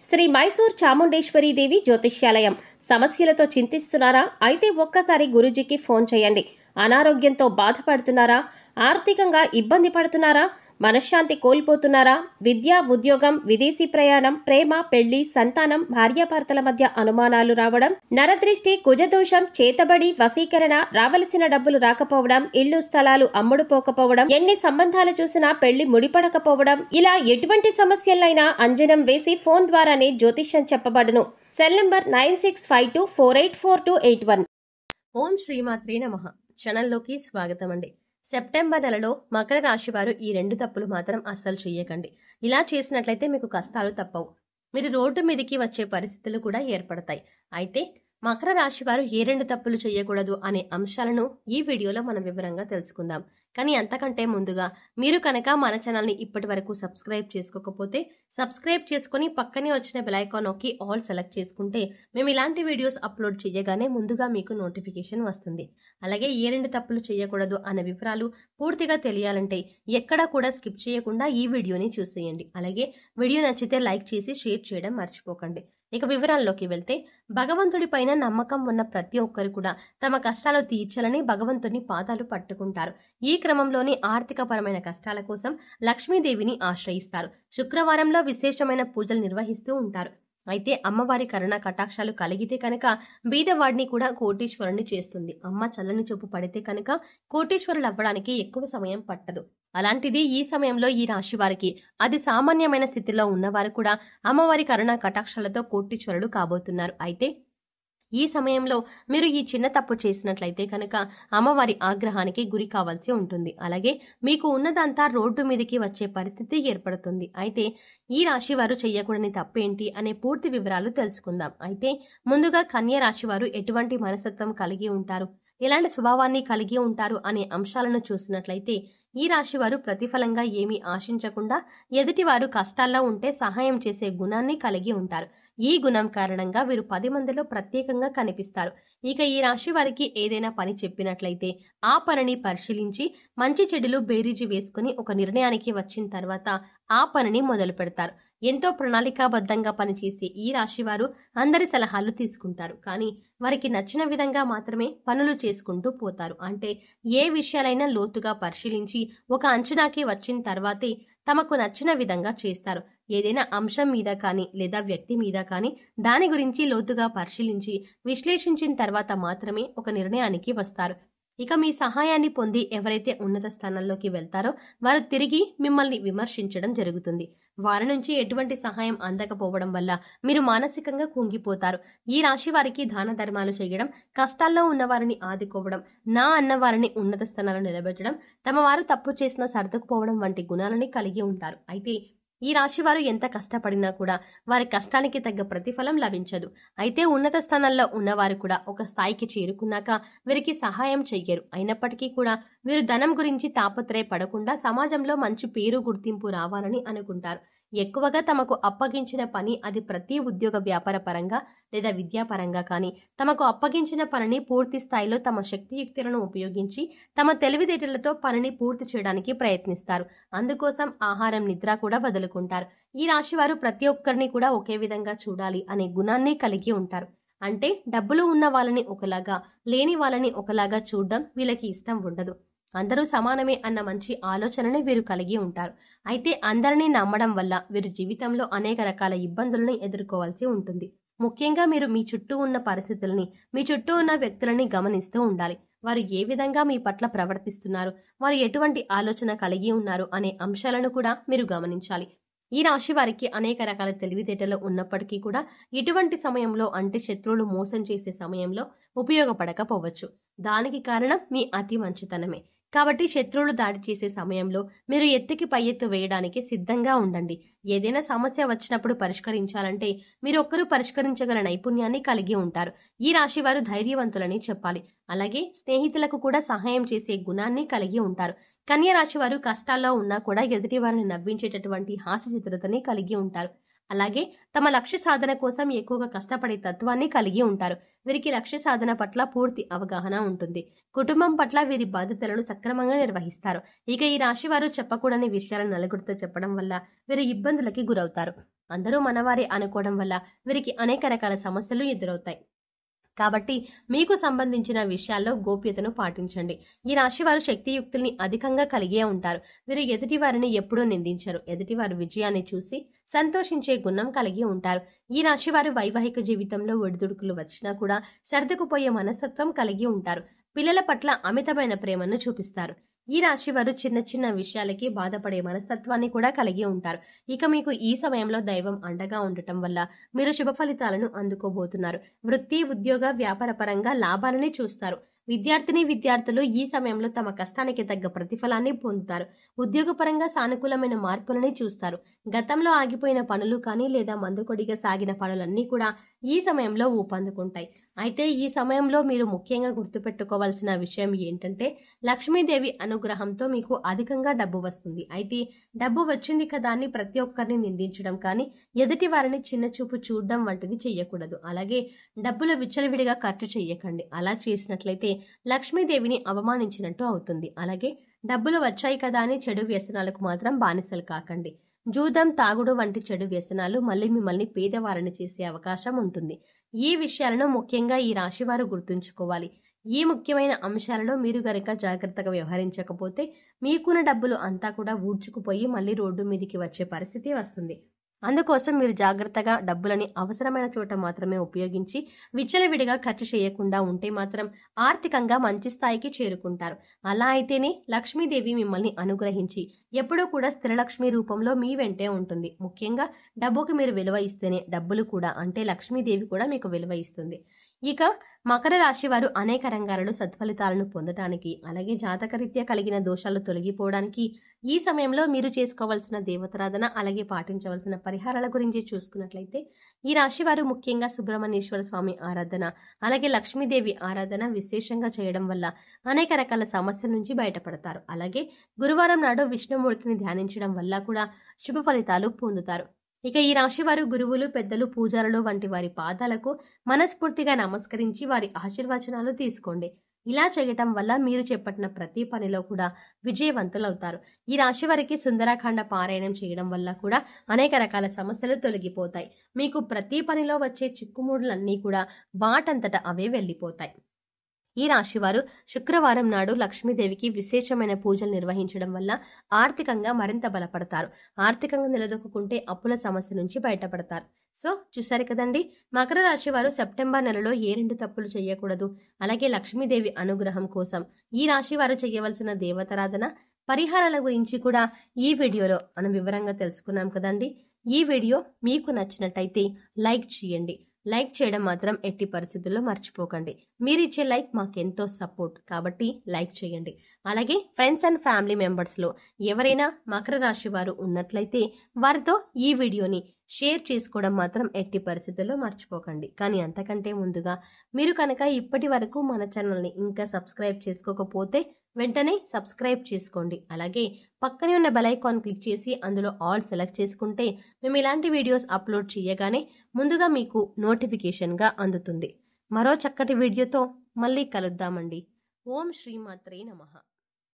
శ్రీ మైసూర్ చాముండేశ్వరి దేవి జ్యోతిష్యాలయం. సమస్యలతో చింతిస్తున్నారా? అయితే ఒక్కసారి గురూజీకి ఫోన్ చేయండి. అనారోగ్యంతో బాధపడుతున్నారా? ఆర్థికంగా ఇబ్బంది పడుతున్నారా? మనశ్శాంతి కోల్పోతున్నారా? విద్య, ఉద్యోగం, విదేశీ ప్రయాణం, ప్రేమ, పెళ్లి, సంతానం, భార్యాభర్తల మధ్య అనుమానాలు రావడం, నరదృష్టి, కుజదోషం, చేతబడి, వశీకరణ, రావలసిన డబ్బులు రాకపోవడం, ఇల్లు స్థలాలు అమ్ముడుపోకపోవడం, ఎన్ని సంబంధాలు చూసినా పెళ్లి ముడిపడకపోవడం, ఇలా ఎటువంటి సమస్యలైనా అంజనం వేసి ఫోన్ ద్వారానే జ్యోతిష్యం చెప్పబడును. Cell number 9652484281. ఓం శ్రీమాత్రే నమః. ఛానల్లోకి స్వాగతం అండి. సెప్టెంబర్ నెలలో మకర రాశి వారు ఈ 2 తప్పులు మాత్రం అస్సలు చెయ్యకండి. ఇలా చేసినట్లయితే మీకు కష్టాలు తప్పవు. మీరు రోడ్డు మీదకి వచ్చే పరిస్థితులు కూడా ఏర్పడతాయి. అయితే మకర రాశి వారు ఏ 2 తప్పులు చేయకూడదు అనే అంశాలను ఈ వీడియోలో మనం వివరంగా తెలుసుకుందాం. కానీ అంతకంటే ముందుగా మీరు కనుక మన ఛానల్ని ఇప్పటి వరకు సబ్స్క్రైబ్ చేసుకోకపోతే సబ్స్క్రైబ్ చేసుకుని పక్కనే వచ్చిన బెల్ ఐకాన్ నొక్కి ఆల్ సెలెక్ట్ చేసుకుంటే మేము ఇలాంటి వీడియోస్ అప్లోడ్ చేయగానే ముందుగా మీకు నోటిఫికేషన్ వస్తుంది. అలాగే ఏ 2 తప్పులు చేయకూడదు అనే వివరాలు పూర్తిగా తెలియాలంటే ఎక్కడా కూడా స్కిప్ చేయకుండా ఈ వీడియోని చూసేయండి. అలాగే వీడియో నచ్చితే లైక్ చేసి షేర్ చేయడం మర్చిపోకండి. ఇక వివరాల్లోకి వెళ్తే, భగవంతుడి పైన నమ్మకం ఉన్న ప్రతి ఒక్కరు కూడా తమ కష్టాలు తీర్చాలని భగవంతుని పాదాలు పట్టుకుంటారు. ఈ క్రమంలోని ఆర్థికపరమైన కష్టాల కోసం లక్ష్మీదేవిని ఆశ్రయిస్తారు. శుక్రవారంలో విశేషమైన పూజలు నిర్వహిస్తూ ఉంటారు. అయితే అమ్మవారి కరుణ కటాక్షాలు కలిగితే కనుక బీదవాడిని కూడా కోటీశ్వరుని చేస్తుంది. అమ్మ చల్లని చూపు పడితే కనుక కోటీశ్వరులు అవ్వడానికి ఎక్కువ సమయం పట్టదు. అలాంటిది ఈ సమయంలో ఈ రాశి వారికి అది సామాన్యమైన స్థితిలో ఉన్నవారు కూడా అమ్మవారి కరుణ కటాక్షాలతో కోటీశ్వరులు కాబోతున్నారు. అయితే ఈ సమయంలో మీరు ఈ చిన్న తప్పు చేసినట్లయితే కనుక అమ్మవారి ఆగ్రహానికి గురి కావాల్సి ఉంటుంది. అలాగే మీకు ఉన్నదంతా రోడ్డు మీదకి వచ్చే పరిస్థితి ఏర్పడుతుంది. అయితే ఈ రాశి వారు చెయ్యకూడని తప్పేంటి అనే పూర్తి వివరాలు తెలుసుకుందాం. అయితే ముందుగా కన్య రాశి వారు ఎటువంటి మనస్తత్వం కలిగి ఉంటారు, ఎలాంటి స్వభావాన్ని కలిగి ఉంటారు అనే అంశాలను చూసినట్లయితే ఈ రాశి వారు ప్రతిఫలంగా ఏమీ ఆశించకుండా ఎదుటివారు కష్టాల్లో ఉంటే సహాయం చేసే గుణాన్ని కలిగి ఉంటారు. ఈ గుణం కారణంగా వీరు 10 మందిలో ప్రత్యేకంగా కనిపిస్తారు. ఇక ఈ రాశి వారికి ఏదైనా పని చెప్పినట్లయితే ఆ పనిని పరిశీలించి మంచి చెడులు బేరీజు వేసుకుని ఒక నిర్ణయానికి వచ్చిన తర్వాత ఆ పనిని మొదలు పెడతారు. ఎంతో ప్రణాళికాబద్ధంగా పనిచేసే ఈ రాశి వారు అందరి సలహాలు తీసుకుంటారు. కానీ వారికి నచ్చిన విధంగా మాత్రమే పనులు చేసుకుంటూ పోతారు. అంటే ఏ విషయాలైనా లోతుగా పరిశీలించి ఒక అంచనాకి వచ్చిన తర్వాతే తమకు నచ్చిన విధంగా చేస్తారు. ఏదైనా అంశం మీద కానీ లేదా వ్యక్తి మీద కానీ దాని గురించి లోతుగా పరిశీలించి విశ్లేషించిన తర్వాత మాత్రమే ఒక నిర్ణయానికి వస్తారు. ఇక మీ సహాయాన్ని పొంది ఎవరైతే ఉన్నత స్థానంలోకి వెళ్తారో వారు తిరిగి మిమ్మల్ని విమర్శించడం జరుగుతుంది. వారి నుంచి ఎటువంటి సహాయం అందకపోవడం వల్ల మీరు మానసికంగా కుంగిపోతారు. ఈ రాశి వారికి దాన ధర్మాలు చేయడం, కష్టాల్లో ఉన్న వారిని ఆదుకోవడం, నా అన్న వారిని ఉన్నత స్థానాలు నిలబెట్టడం, తమ వారు తప్పు చేసినా సర్దుకుపోవడం వంటి గుణాలని కలిగి ఉంటారు. అయితే ఈ రాశి వారు ఎంత కష్టపడినా కూడా వారి కష్టానికి తగ్గ ప్రతిఫలం లభించదు. అయితే ఉన్నత స్థానాల్లో ఉన్నవారు కూడా ఒక స్థాయికి చేరుకున్నాక వీరికి సహాయం చెయ్యరు. అయినప్పటికీ కూడా వీరు ధనం గురించి తాపత్రయపడకుండా సమాజంలో మంచి పేరు గుర్తింపు రావాలని అనుకుంటారు. ఎక్కువగా తమకు అప్పగించిన పని అది ప్రతి ఉద్యోగ వ్యాపార పరంగా లేదా విద్యాపరంగా కానీ తమకు అప్పగించిన పనిని పూర్తి స్థాయిలో తమ శక్తియుక్తులను ఉపయోగించి తమ తెలివితేటలతో పనిని పూర్తి చేయడానికి ప్రయత్నిస్తారు. అందుకోసం ఆహారం, నిద్ర కూడా వదులుకుంటారు. ఈ రాశి వారు ప్రతి ఒక్కరిని కూడా ఒకే విధంగా చూడాలి అనే గుణాన్ని కలిగి ఉంటారు. అంటే డబ్బులు ఉన్న వాళ్ళని ఒకలాగా, లేని వాళ్ళని ఒకలాగా చూడడం వీళ్ళకి ఇష్టం ఉండదు. అందరూ సమానమే అన్న మంచి ఆలోచనని వీరు కలిగి ఉంటారు. అయితే అందరినీ నమ్మడం వల్ల వీరు జీవితంలో అనేక రకాల ఇబ్బందులను ఎదుర్కోవాల్సి ఉంటుంది. ముఖ్యంగా మీరు మీ చుట్టూ ఉన్న పరిస్థితులని, మీ చుట్టూ ఉన్న వ్యక్తులని గమనిస్తూ ఉండాలి. వారు ఏ విధంగా మీ పట్ల ప్రవర్తిస్తున్నారు, వారు ఎటువంటి ఆలోచన కలిగి ఉన్నారు అనే అంశాలను కూడా మీరు గమనించాలి. ఈ రాశి వారికి అనేక రకాల తెలివితేటలు ఉన్నప్పటికీ కూడా ఇటువంటి సమయంలో అంటే శత్రువులు మోసం చేసే సమయంలో ఉపయోగపడకపోవచ్చు. దానికి కారణం మీ అతి మంచితనమే. కాబట్టి శత్రువులు దాడి చేసే సమయంలో మీరు ఎత్తుకి పై ఎత్తు వేయడానికి సిద్ధంగా ఉండండి. ఏదైనా సమస్య వచ్చినప్పుడు పరిష్కరించాలంటే మీరు ఒక్కరు పరిష్కరించగల నైపుణ్యాన్ని కలిగి ఉంటారు. ఈ రాశి వారు ధైర్యవంతులని చెప్పాలి. అలాగే స్నేహితులకు కూడా సహాయం చేసే గుణాన్ని కలిగి ఉంటారు. కన్య రాశి వారు కష్టాల్లో ఉన్నా కూడా ఎదుటి వారిని నవ్వించేటటువంటి హాస్యచిత్రతని కలిగి ఉంటారు. అలాగే తమ లక్ష్య సాధన కోసం ఎక్కువగా కష్టపడే తత్వాన్ని కలిగి ఉంటారు. వీరికి లక్ష్య సాధన పట్ల పూర్తి అవగాహన ఉంటుంది. కుటుంబం పట్ల వీరి బాధ్యతలను సక్రమంగా నిర్వహిస్తారు. ఇక ఈ రాశి వారు చెప్పకూడని విషయాలను నలుగురితో చెప్పడం వల్ల వీరు ఇబ్బందులకి గురవుతారు. అందరూ మనవారే అనుకోవడం వల్ల వీరికి అనేక రకాల సమస్యలు ఎదురవుతాయి. కాబట్టి మీకు సంబంధించిన విషయాల్లో గోప్యతను పాటించండి. ఈ రాశి వారు శక్తియుక్తుల్ని అధికంగా కలిగే ఉంటారు. వీరు ఎదుటి వారిని ఎప్పుడూ నిందించరు. ఎదుటివారి విజయాన్ని చూసి సంతోషించే గుణం కలిగి ఉంటారు. ఈ రాశి వారు వైవాహిక జీవితంలో ఒడిదుడుకులు వచ్చినా కూడా సర్దుకుపోయే మనస్తత్వం కలిగి ఉంటారు. పిల్లల పట్ల అమితమైన ప్రేమను చూపిస్తారు. ఈ రాశి వారు చిన్న చిన్న విషయాలకి బాధపడే మనస్తత్వాన్ని కూడా కలిగి ఉంటారు. ఇక మీకు ఈ సమయంలో దైవం అండగా ఉండటం వల్ల మీరు శుభ ఫలితాలను అందుకోబోతున్నారు. వృత్తి, ఉద్యోగ, వ్యాపార పరంగా లాభాలని చూస్తారు. విద్యార్థులు ఈ సమయంలో తమ కష్టానికి తగ్గ ప్రతిఫలాన్ని పొందుతారు. ఉద్యోగపరంగా సానుకూలమైన మార్పులని చూస్తారు. గతంలో ఆగిపోయిన పనులు కానీ లేదా మందుకొడిగా సాగిన పనులన్నీ కూడా ఈ సమయంలో ఊపందుకుంటాయి. అయితే ఈ సమయంలో మీరు ముఖ్యంగా గుర్తుపెట్టుకోవాల్సిన విషయం ఏంటంటే లక్ష్మీదేవి అనుగ్రహంతో మీకు అధికంగా డబ్బు వస్తుంది. అయితే డబ్బు వచ్చింది కదా అని ప్రతి ఒక్కరిని నిందించడం కానీ ఎదుటి వారిని చిన్న చూపు చూడడం వంటిది చెయ్యకూడదు. అలాగే డబ్బులు విచ్చలవిడిగా ఖర్చు చెయ్యకండి. అలా చేసినట్లయితే లక్ష్మీదేవిని అవమానించినట్టు అవుతుంది. అలాగే డబ్బులు వచ్చాయి కదా అని చెడు వ్యసనాలకు మాత్రం బానిసలు కాకండి. జూదం, తాగుడు వంటి చెడు వ్యసనాలు మళ్ళీ మిమ్మల్ని పేదవారిని చేసే అవకాశం ఉంటుంది. ఈ విషయాలను ముఖ్యంగా ఈ రాశివారు గుర్తుంచుకోవాలి. ఈ ముఖ్యమైన అంశాలలో మీరు గనక జాగ్రత్తగా వ్యవహరించకపోతే మీకున్న డబ్బులు అంతా కూడా ఊడ్చుకుపోయి మళ్ళీ రోడ్డు మీదికి వచ్చే పరిస్థితి వస్తుంది. అందుకోసం మీరు జాగ్రత్తగా డబ్బులని అవసరమైన చోట మాత్రమే ఉపయోగించి విచ్చలవిడిగా ఖర్చు చేయకుండా ఉంటే మాత్రం ఆర్థికంగా మంచి స్థాయికి చేరుకుంటారు. అలా అయితేనే లక్ష్మీదేవి మిమ్మల్ని అనుగ్రహించి ఎప్పుడూ కూడా స్థిరలక్ష్మి రూపంలో మీ వెంటే ఉంటుంది. ముఖ్యంగా డబ్బుకి మీరు విలువ ఇస్తేనే డబ్బులు కూడా అంటే లక్ష్మీదేవి కూడా మీకు విలువ ఇస్తుంది. ఇక మకర రాశి వారు అనేక రంగాలలో సత్ఫలితాలను పొందడానికి అలాగే జాతకరీత్యా కలిగిన దోషాలు తొలగిపోవడానికి ఈ సమయంలో మీరు చేసుకోవాల్సిన దేవతారాధన అలాగే పాటించవలసిన పరిహారాల గురించి చూసుకున్నట్లయితే ఈ రాశి వారు ముఖ్యంగా సుబ్రహ్మణ్యేశ్వర స్వామి ఆరాధన అలాగే లక్ష్మీదేవి ఆరాధన విశేషంగా చేయడం వల్ల అనేక రకాల సమస్యల నుంచి బయటపడతారు. అలాగే గురువారం నాడు విష్ణుమూర్తిని ధ్యానించడం వల్ల కూడా శుభ ఫలితాలు పొందుతారు. ఇక ఈ రాశి వారు గురువులు, పెద్దలు, పూజారులు వంటి వారి పాదాలకు మనస్ఫూర్తిగా నమస్కరించి వారి ఆశీర్వచనాలు తీసుకోండి. ఇలా చేయటం వల్ల మీరు చేపట్టిన ప్రతి పనిలో కూడా విజయవంతులవుతారు. ఈ రాశి వారికి సుందరాఖండ పారాయణం చేయడం వల్ల కూడా అనేక రకాల సమస్యలు తొలగిపోతాయి. మీకు ప్రతి పనిలో వచ్చే చిక్కుముడులన్నీ కూడా వాటంతట అవే వెళ్ళిపోతాయి. ఈ రాశివారు శుక్రవారం నాడు లక్ష్మీదేవికి విశేషమైన పూజలు నిర్వహించడం వల్ల ఆర్థికంగా మరింత బలపడతారు. ఆర్థికంగా నిలదొక్కుంటే అప్పుల సమస్య నుంచి బయటపడతారు. సో చూసారు కదండి, మకర రాశి వారు సెప్టెంబర్ నెలలో ఏ 2 తప్పులు చేయకూడదు, అలాగే లక్ష్మీదేవి అనుగ్రహం కోసం ఈ రాశి వారు చేయవలసిన దేవతారాధన పరిహారాల గురించి కూడా ఈ వీడియోలో మనం వివరంగా తెలుసుకున్నాం కదండి. ఈ వీడియో మీకు నచ్చినట్టయితే లైక్ చేయండి. లైక్ చేయడం మాత్రం ఎట్టి పరిస్థితుల్లో మర్చిపోకండి. మీరిచ్చే లైక్ మాకెంతో సపోర్ట్ కాబట్టి లైక్ చేయండి. అలాగే ఫ్రెండ్స్ అండ్ ఫ్యామిలీ మెంబర్స్లో ఎవరైనా మకర రాశి వారు ఉన్నట్లయితే వారితో ఈ వీడియోని షేర్ చేసుకోవడం మాత్రం ఎట్టి పరిస్థితుల్లో మర్చిపోకండి. కానీ అంతకంటే ముందుగా మీరు కనుక ఇప్పటి వరకు మన ఛానల్ని ఇంకా సబ్స్క్రైబ్ చేసుకోకపోతే వెంటనే సబ్స్క్రైబ్ చేసుకోండి. అలాగే పక్కనే ఉన్న బెల్ ఐకాన్ క్లిక్ చేసి అందులో ఆల్ సెలెక్ట్ చేసుకుంటే మేము ఇలాంటి వీడియోస్ అప్లోడ్ చేయగానే ముందుగా మీకు నోటిఫికేషన్గా అందుతుంది. మరో చక్కటి వీడియోతో మళ్ళీ కలుద్దామండి. ఓం శ్రీమాత్రే నమః.